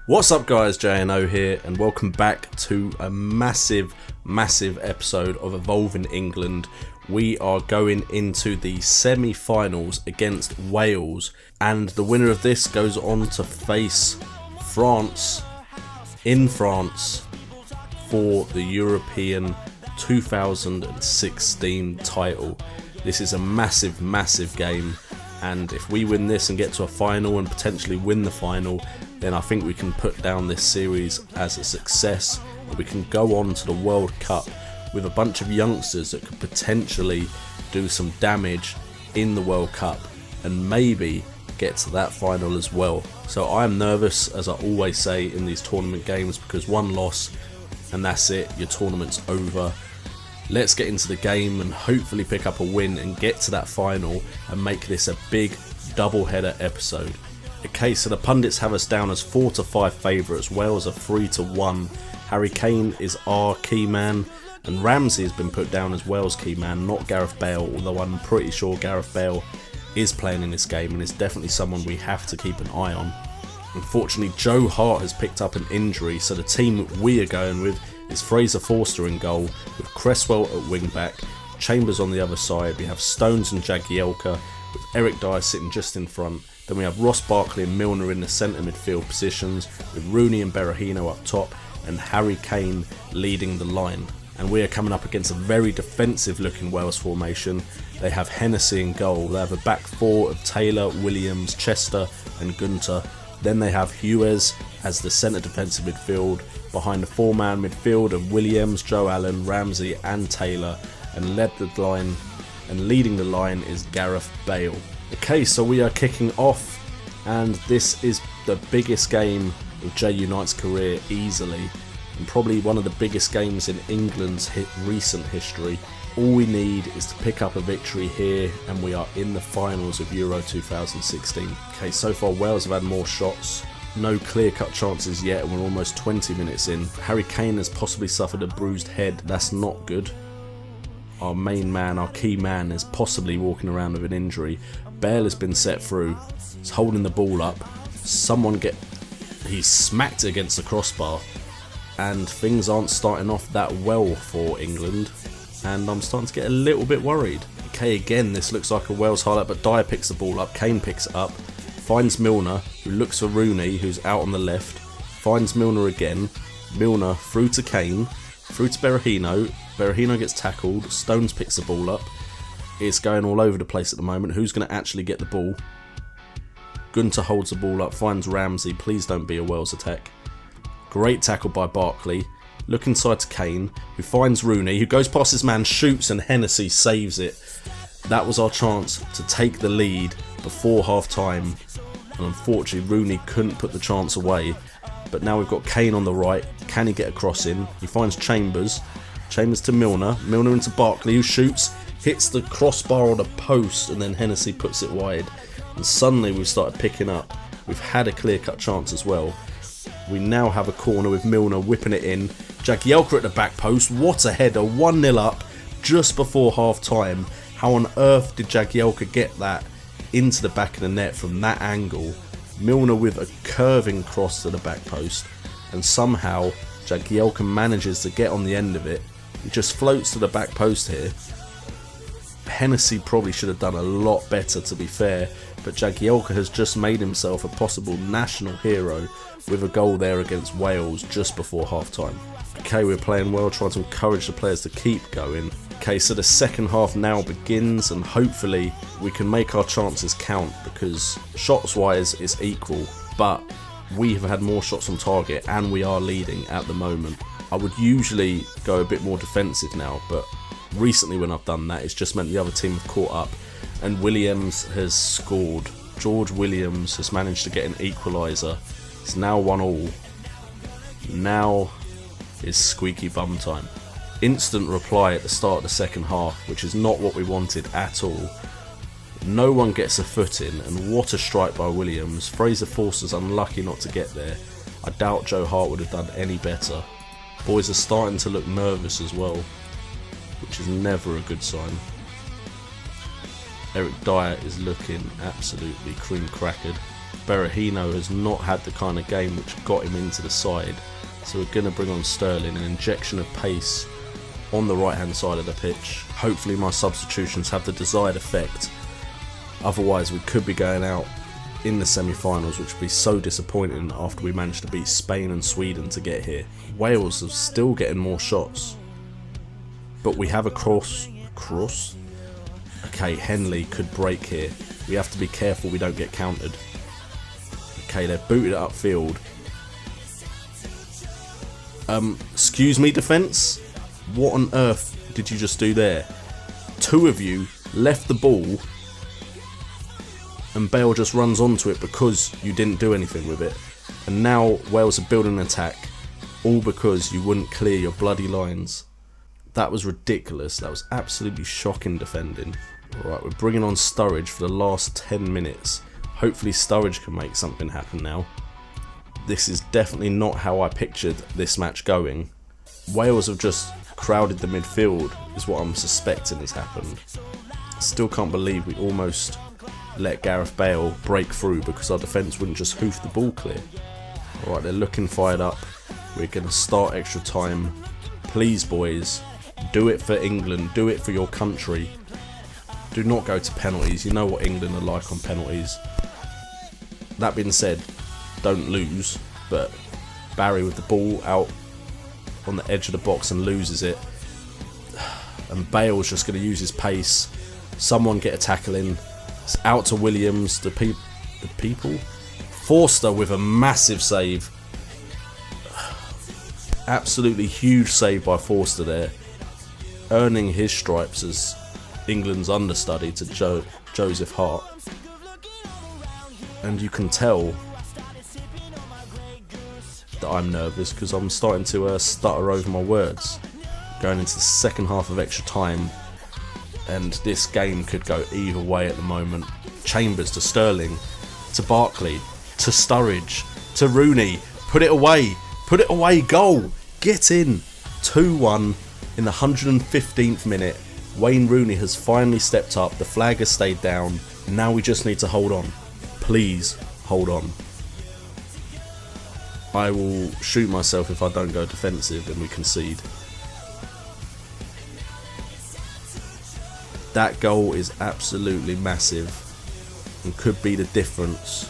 What's up guys, JNO here, and welcome back to a massive episode of Evolving England. We are going into the semi-finals against Wales, and the winner of this goes on to face France in France for the European 2016 title. This is a massive game, and if we win this and get to a final and potentially win the final, then I think we can put down this series as a success. We can go on to the World Cup with a bunch of youngsters that could potentially do some damage in the World Cup and maybe get to that final as well. So I am nervous, as I always say in these tournament games, because one loss and that's it, your tournament's over. Let's get into the game and hopefully pick up a win and get to that final and make this a big double-header episode. Okay, so the pundits have us down as 4-5 favourites. Wales are 3-1. Harry Kane is our key man, and Ramsey has been put down as Wales' key man, not Gareth Bale, although I'm pretty sure Gareth Bale is playing in this game and is definitely someone we have to keep an eye on. Unfortunately, Joe Hart has picked up an injury, so the team we are going with is Fraser Forster in goal, with Cresswell at wing back, Chambers on the other side. We have Stones and Jagielka, with Eric Dyer sitting just in front. Then we have Ross Barkley and Milner in the centre midfield positions, with Rooney and Berahino up top, and Harry Kane leading the line. And we are coming up against a very defensive looking Wales formation. They have Hennessy in goal. They have a back four of Taylor, Williams, Chester and Gunter. Then they have Hughes as the centre defensive midfield, behind the four-man midfield of Williams, Joe Allen, Ramsey and Taylor, and leading the line is Gareth Bale. Okay, so we are kicking off, and this is the biggest game of J United's career easily, and probably one of the biggest games in England's recent history. All we need is to pick up a victory here, and we are in the finals of Euro 2016. Okay, so far Wales have had more shots, no clear-cut chances yet, and we're almost 20 minutes in. Harry Kane has possibly suffered a bruised head. That's not good. Our main man, our key man, is possibly walking around with an injury. Bale has been set through. He's holding the ball up. He's smacked it against the crossbar, and things aren't starting off that well for England, and I'm starting to get a little bit worried. Okay, again, this looks like a Wales highlight, but Dyer picks the ball up. Kane picks it up, finds Milner, who looks for Rooney, who's out on the left, finds Milner again. Milner through to Kane, through to Berahino. Berahino gets tackled. Stones picks the ball up. It's going all over the place at the moment. Who's going to actually get the ball? Gunter holds the ball up, finds Ramsey. Please don't be a Wales attack. Great tackle by Barkley. Look inside to Kane, who finds Rooney, who goes past his man, shoots, and Hennessy saves it. That was our chance to take the lead before half-time, and unfortunately Rooney couldn't put the chance away. But now we've got Kane on the right. Can he get a cross in? He finds Chambers. Chambers to Milner. Milner into Barkley, who shoots, hits the crossbar on a post, and then Hennessy puts it wide. And suddenly we've started picking up. We've had a clear-cut chance as well. We now have a corner with Milner whipping it in. Jagielka at the back post. What a header. 1-0 up just before half-time. How on earth did Jagielka get that into the back of the net from that angle? Milner with a curving cross to the back post, and somehow Jagielka manages to get on the end of it. He just floats to the back post here. Hennessy probably should have done a lot better, to be fair, but Jagielka has just made himself a possible national hero with a goal there against Wales just before half time. Okay, we're playing well, trying to encourage the players to keep going. Okay, so the second half now begins, and hopefully we can make our chances count, because shots wise it's equal, but we have had more shots on target and we are leading at the moment. I would usually go a bit more defensive now, but recently when I've done that, it's just meant the other team have caught up, and Williams has scored. George Williams has managed to get an equaliser. It's now 1-1. Now is squeaky bum time. Instant reply at the start of the second half, which is not what we wanted at all. No one gets a foot in, and what a strike by Williams. Fraser Forster's unlucky not to get there. I doubt Joe Hart would have done any better. Boys are starting to look nervous as well, which is never a good sign. Eric Dyer is looking absolutely cream crackered. Berahino has not had the kind of game which got him into the side, so we're going to bring on Sterling, an injection of pace on the right hand side of the pitch. Hopefully my substitutions have the desired effect, otherwise we could be going out in the semi-finals, which would be so disappointing after we managed to beat Spain and Sweden to get here. Wales are still getting more shots, but we have a cross. Okay, Henley could break here. We have to be careful we don't get countered. Okay, they've booted it upfield. Excuse me, defence? What on earth did you just do there? Two of you left the ball and Bale just runs onto it because you didn't do anything with it. And now Wales are building an attack, all because you wouldn't clear your bloody lines. That was ridiculous. That was absolutely shocking defending. Alright, we're bringing on Sturridge for the last 10 minutes. Hopefully Sturridge can make something happen now. This is definitely not how I pictured this match going. Wales have just crowded the midfield, is what I'm suspecting has happened. Still can't believe we almost let Gareth Bale break through because our defence wouldn't just hoof the ball clear. Alright, they're looking fired up. We're going to start extra time. Please, boys, do it for England. Do it for your country. Do not go to penalties. You know what England are like on penalties. That being said, don't lose, but Barry with the ball out on the edge of the box and loses it. And Bale's just going to use his pace. Someone get a tackle in. It's out to Williams. The people? Forster with a massive save. Absolutely huge save by Forster there. Earning his stripes as England's understudy to Joseph Hart. And you can tell that I'm nervous because I'm starting to stutter over my words. Going into the second half of extra time, and this game could go either way at the moment. Chambers to Sterling, to Barkley, to Sturridge, to Rooney. Put it away, goal, get in. 2-1 in the 115th minute. Wayne Rooney has finally stepped up, the flag has stayed down, and now we just need to hold on. Please, hold on. I will shoot myself if I don't go defensive and we concede. That goal is absolutely massive and could be the difference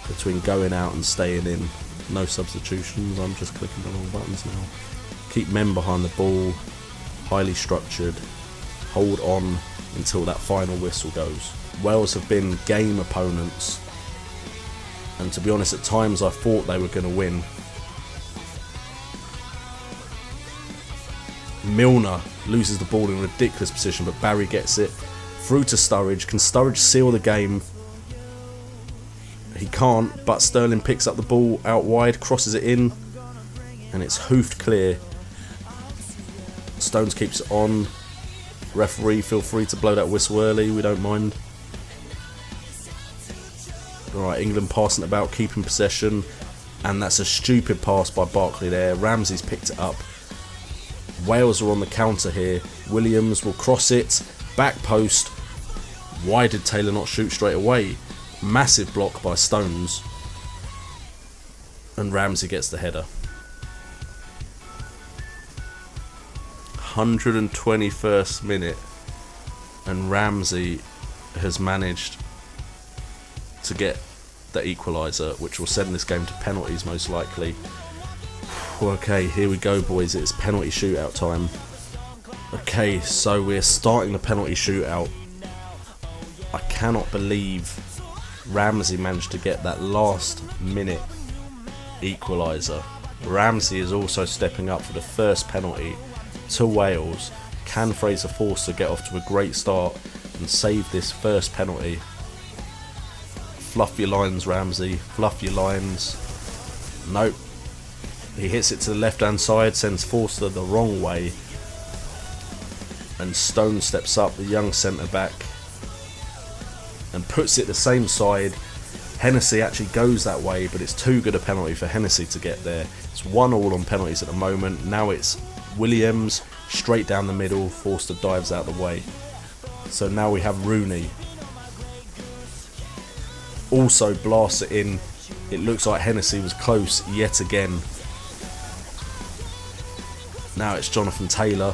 between going out and staying in. No substitutions, I'm just clicking on all buttons now. Keep men behind the ball, highly structured, hold on until that final whistle goes. Wales have been game opponents, and to be honest, at times I thought they were going to win. Milner loses the ball in a ridiculous position, but Barry gets it through to Sturridge. Can Sturridge seal the game? He can't, but Sterling picks up the ball out wide, crosses it in, and it's hoofed clear. Stones keeps it on. Referee, feel free to blow that whistle early, we don't mind. Alright, England passing it about, keeping possession, and that's a stupid pass by Barkley there. Ramsey's picked it up. Wales are on the counter here. Williams will cross it, back post. Why did Taylor not shoot straight away? Massive block by Stones, and Ramsey gets the header. 121st minute, and Ramsey has managed to get the equaliser, which will send this game to penalties most likely. Okay, here we go, boys. It's penalty shootout time. Okay, so we're starting the penalty shootout. I cannot believe Ramsey managed to get that last minute equaliser. Ramsey is also stepping up for the first penalty to Wales. Can Fraser Forster get off to a great start and save this first penalty? Fluff your lines, Ramsey. Fluff your lines. Nope. He hits it to the left hand side, sends Forster the wrong way, and Stone steps up, the young centre back, and puts it the same side. Hennessy actually goes that way, but it's too good a penalty for Hennessy to get there. It's 1-1 on penalties at the moment. Now it's Williams straight down the middle. Forster dives out the way. So now we have Rooney. Also blasts it in. It looks like Hennessy was close yet again. Now it's Jonathan Taylor,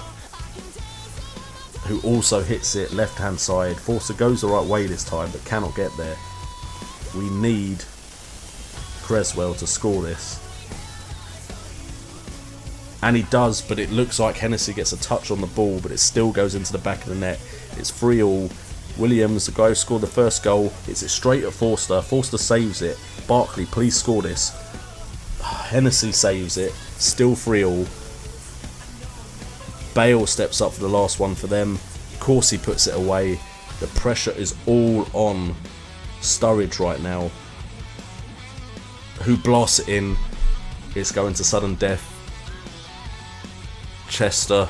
who also hits it left hand side. Forster goes the right way this time, but cannot get there. We need Creswell to score this, and he does, but it looks like Hennessy gets a touch on the ball, but it still goes into the back of the net. It's 3-3. Williams, the guy who scored the first goal, hits it straight at Forster. Forster saves it. Barkley, please score this. Hennessy saves it. Still 3-3. Bale steps up for the last one for them. Corsi puts it away. The pressure is all on Sturridge right now, who blasts it in. It's going to sudden death. Chester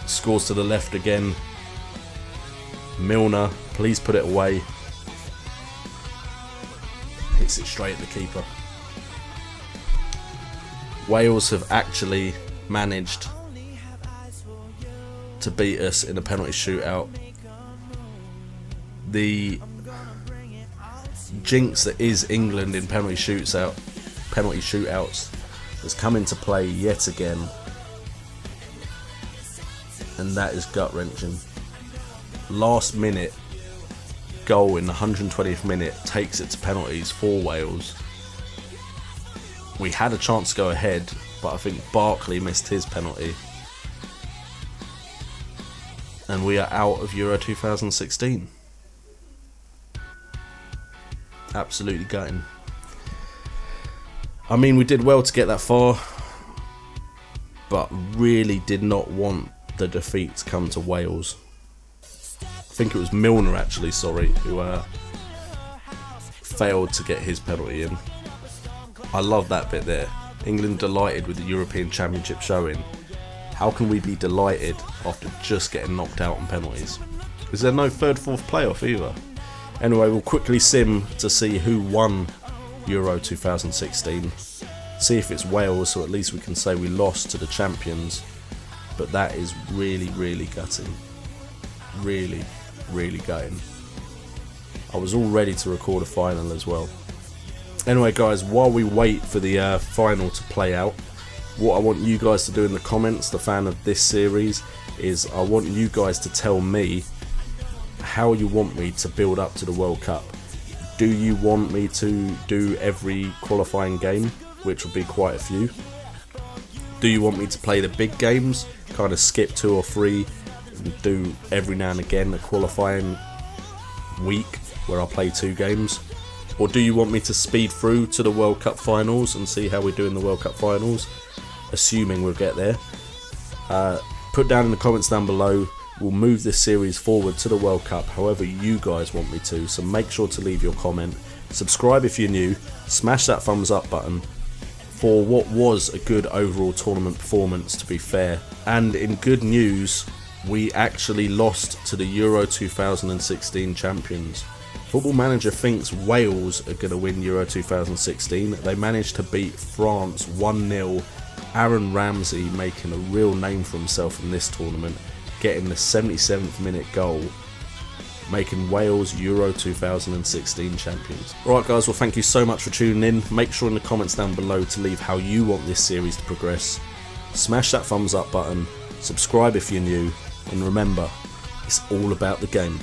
scores to the left again. Milner, please put it away. Hits it straight at the keeper. Wales have actually managed to beat us in a penalty shootout. The jinx that is England in penalty shootouts has come into play yet again, and that is gut-wrenching. Last minute goal in the 120th minute takes it to penalties for Wales. We had a chance to go ahead, but I think Barkley missed his penalty, and we are out of Euro 2016. Absolutely gutting. I mean, we did well to get that far, but really did not want the defeat to come to Wales. I think it was Milner actually, who failed to get his penalty in. I love that bit there. England delighted with the European Championship showing. How can we be delighted after just getting knocked out on penalties? Is there no third, fourth playoff either? Anyway, we'll quickly sim to see who won Euro 2016. See if it's Wales, so at least we can say we lost to the champions. But that is really, really gutting. Really, really gutting. I was all ready to record a final as well. Anyway guys, while we wait for the final to play out, what I want you guys to do in the comments, the fan of this series, is I want you guys to tell me how you want me to build up to the World Cup. Do you want me to do every qualifying game, which would be quite a few? Do you want me to play the big games, kind of skip 2 or 3, and do every now and again a qualifying week where I'll play 2 games? Or do you want me to speed through to the World Cup finals and see how we do in the World Cup finals, assuming we'll get there? Put down in the comments down below. We'll move this series forward to the World Cup however you guys want me to, so make sure to leave your comment. Subscribe if you're new, smash that thumbs up button for what was a good overall tournament performance, to be fair. And in good news, we actually lost to the Euro 2016 champions. Football Manager thinks Wales are going to win Euro 2016. They managed to beat France 1-0. Aaron Ramsey making a real name for himself in this tournament, getting the 77th minute goal. making Wales Euro 2016 champions. Alright guys, well thank you so much for tuning in. Make sure in the comments down below to leave how you want this series to progress. Smash that thumbs up button, subscribe if you're new, and remember, it's all about the game.